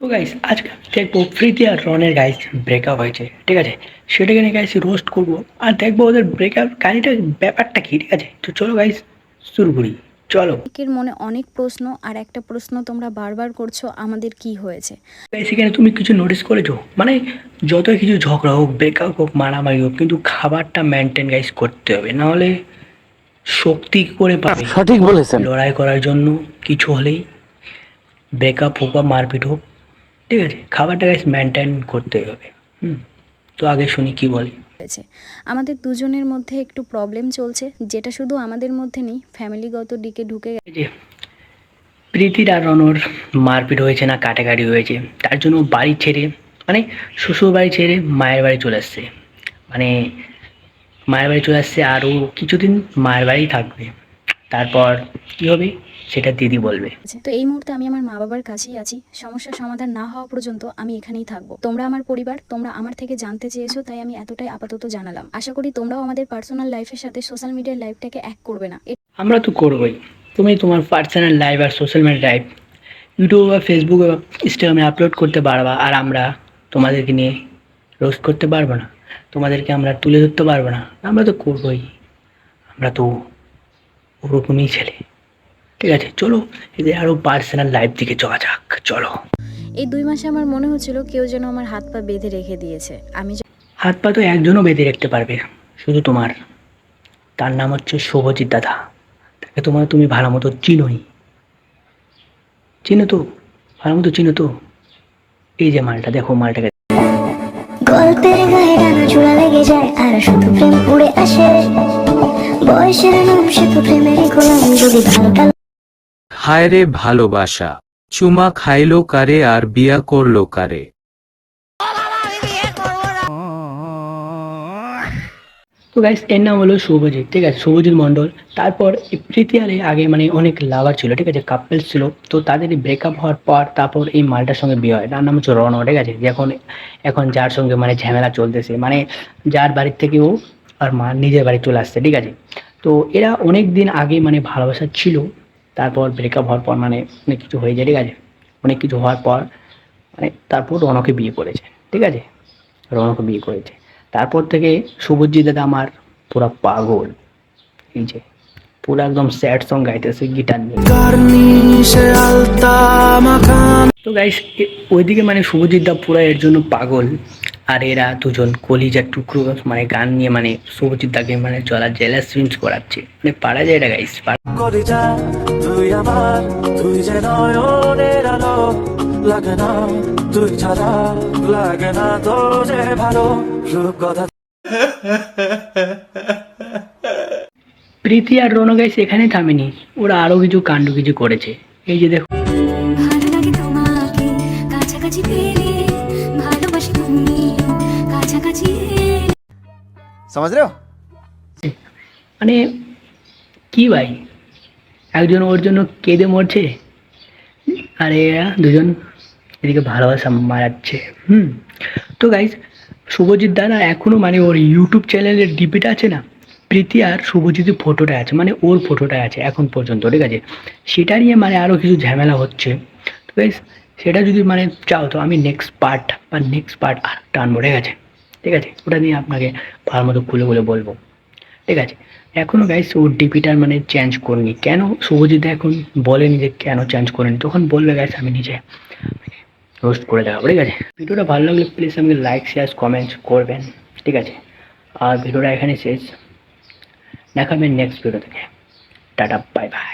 তো গাইস আজকে আমি দেখবো প্রীতি আর রনের গাইস ব্রেকআপ হয়েছে, ঠিক আছে? সেটাকে নিয়ে গাইস রোস্ট করবো আর দেখবো ওদের ব্রেকআপ কাহিনীটা ব্যাপারটা কি, ঠিক আছে? তো চলো গাইস শুরু করি, চলো। অনেকের মনে অনেক প্রশ্ন, আর একটা প্রশ্ন তোমরা বারবার করছো, আমাদের কি হয়েছে। গাইস এখানে তুমি কিছু নোটিস করেছো? মানে যত কিছু ঝগড়া হোক, ব্রেকআপ হোক, মারামারি হোক, কিন্তু খাবারটা মেনটেন গাইস করতে হবে, না হলে শক্তি কি করে পাবে সঠিক বলেছেন। লড়াই করার জন্য? কিছু হলেই ব্রেকআপ হোক বা মারপিট হোক, ঠিক আছে, খাবারটা গাইস মেনটেন করতে হবে। হুম। তো আগে শুনি কি বলে। হয়েছে আমাদের দুজনের মধ্যে একটু প্রবলেম চলছে, যেটা শুধু আমাদের মধ্যে নেই, ফ্যামিলিগত দিকে ঢুকে এই যে প্রীতির আর রনর মারপিট হয়েছে না কাটাকাটি হয়েছে, তার জন্য বাড়ি ছেড়ে, মানে শ্বশুর বাড়ি ছেড়ে মায়ের বাড়ি চলে আসছে। মানে মায়ের বাড়ি চলে আসছে, আরও কিছুদিন মায়ের বাড়ি থাকবে। তারপর কি হবে সেটা দিদি বলবে। গেছে। তো এই মুহূর্তে আমি আমার মা বাবার কাছেই আছি, সমস্যার সমাধান না হওয়া পর্যন্ত আমি এখানেই থাকবো। তোমরা আমার পরিবার, তোমরা আমার থেকে জানতে চেয়েছো, তাই আমি এতটাই আপাতত জানালাম। আশা করি তোমরাও আমাদের পার্সোনাল লাইফের সাথে সোশ্যাল মিডিয়ার লাইফটাকে এক করবে না। আমরা তো করবোই। তুমি তোমার পার্সোনাল লাইফ আর সোশ্যাল মিডিয়া লাইফ ইউটিউব বা ফেসবুক বা ইনস্টাগ্রামে আপলোড করতে পারবা, আর আমরা তোমাদেরকে নিয়ে রোস্ট করতে পারবো না, তোমাদেরকে আমরা তুলে ধরতে পারবো না? আমরা তো করবোই, আমরা তো ওরকমই ছেলে। ঠিক আছে, চলো এদের আরো পার্সোনাল লাইফ দিকে যাওয়া যাক, চলো। এই 2 মাসে আমার মনে হচ্ছিল কেউ যেন আমার হাত পা বেঁধে রেখে দিয়েছে। আমি হাত পা তো একজনও বেঁধে রাখতে পারবে, শুধু তোমার। তার নাম হচ্ছে শুভজিৎ দাদা। তাকে তুমি ভালো মতো চিনোই, চিনো তো, ভালো মতো চিনো তো। এই যে মালটা দেখো, মালটাকে গল্পের গায়ে ডানা জোড়া লেগে যায় আর শুধু প্রেম উড়ে আসে। বয়সের নাম সে তো প্রেমেরই গোলাম, যদি ভালোটা হায় রে ভালোবাসা, চুমা খাইলো কারে আর বিয়া করলো কারে। তো গাইস এর নাম হলো শুভজিৎ, ঠিক আছে, শুভজিৎ মণ্ডল। তারপর এই প্রীতি আর আগে মানে অনেক লাভার ছিল, ঠিক আছে, কাপেলস ছিল। তো তাদের ব্রেকআপ হওয়ার পর তারপর এই মালটার সঙ্গে বিয়ে হয়, তার নাম হচ্ছে রণ, ঠিক আছে, যে এখন এখন যার সঙ্গে মানে ঝামেলা চলতেছে, মানে যার বাড়ির থেকে ও আর মা নিজের বাড়ি চলে আসছে, ঠিক আছে। তো এরা অনেক দিন আগে মানে ভালোবাসা ছিল, তারপর ব্রেকআপ হওয়ার পর মানে অনেক কিছু হয়ে যায়, ঠিক আছে। অনেক কিছু হওয়ার পর মানে তারপর রণকে বিয়ে করেছে, ঠিক আছে, রণকে বিয়ে করেছে। তারপর থেকে শুভজিৎ দাদা আমার পুরা পাগল। এই যে পুরো একদম স্যাড সং গাইতেছে গিটার নিয়ে। তো গাইস ওইদিকে মানে শুভজিৎ দা পুরা এর জন্য পাগল, আর এরা দুজন কলিজার টুকরো মানে গান নিয়ে মানে শুভজিৎ দাকে মানে জলা জেলাস ফিল্মস করাচ্ছে, মানে পারা যায় এটা গাইস। কলিজা তুই আমার, তুই যে নয়নের আলো, লাগে না তুই ছাড়া, লাগে না তো যে ভালো রূপ কথা। প্রীতি আর রণ গাইস এখানে থামেনি, ওরা আরো কিছু কাণ্ড কিছু করেছে। এই যে দেখো, ভালো লাগে তোমাকে কাছাকাছি পেলে, ভালোবাসি তুমি কাছাকাছি समझ रहे हो? মানে কি ভাই, একজন ওর জন্য কেঁদে মরছে, আর এরা দুজন এদিকে ভালোবাসা মারাচ্ছে। তো গাইস শুভজিৎ দাদা এখনো মানে ওর ইউটিউব চ্যানেলের ডিপিটা আছে না, প্রীতি আর শুভজিতের ফটোটা আছে, মানে ওর ফটোটা আছে এখন পর্যন্ত, ঠিক আছে। সেটা নিয়ে মানে আরও কিছু ঝামেলা হচ্ছে। তো গাইস সেটা যদি মানে চাও তো আমি নেক্সট পার্ট আর টানবো, ঠিক আছে, ঠিক আছে, ওটা নিয়ে আপনাকে ভালো মতো খুলে খুলে বলবো, ঠিক আছে। এখনো গাইস ও ডিপিটার মানে চেঞ্জ করিনি, কেন শুভজিৎ এখন বলেনি যে কেন চেঞ্জ করেনি, তখন বলবে গাইস আমি নিজে রোস্ট করে দেখাবো, ঠিক আছে। ভিডিওটা ভালো লাগলে প্লিজ আমাকে লাইক শেয়ার কমেন্ট করবেন, ঠিক আছে। আর ভিডিওটা এখানে শেষ, দেখাবেন নেক্সট ভিডিও থেকে। Tata bye bye.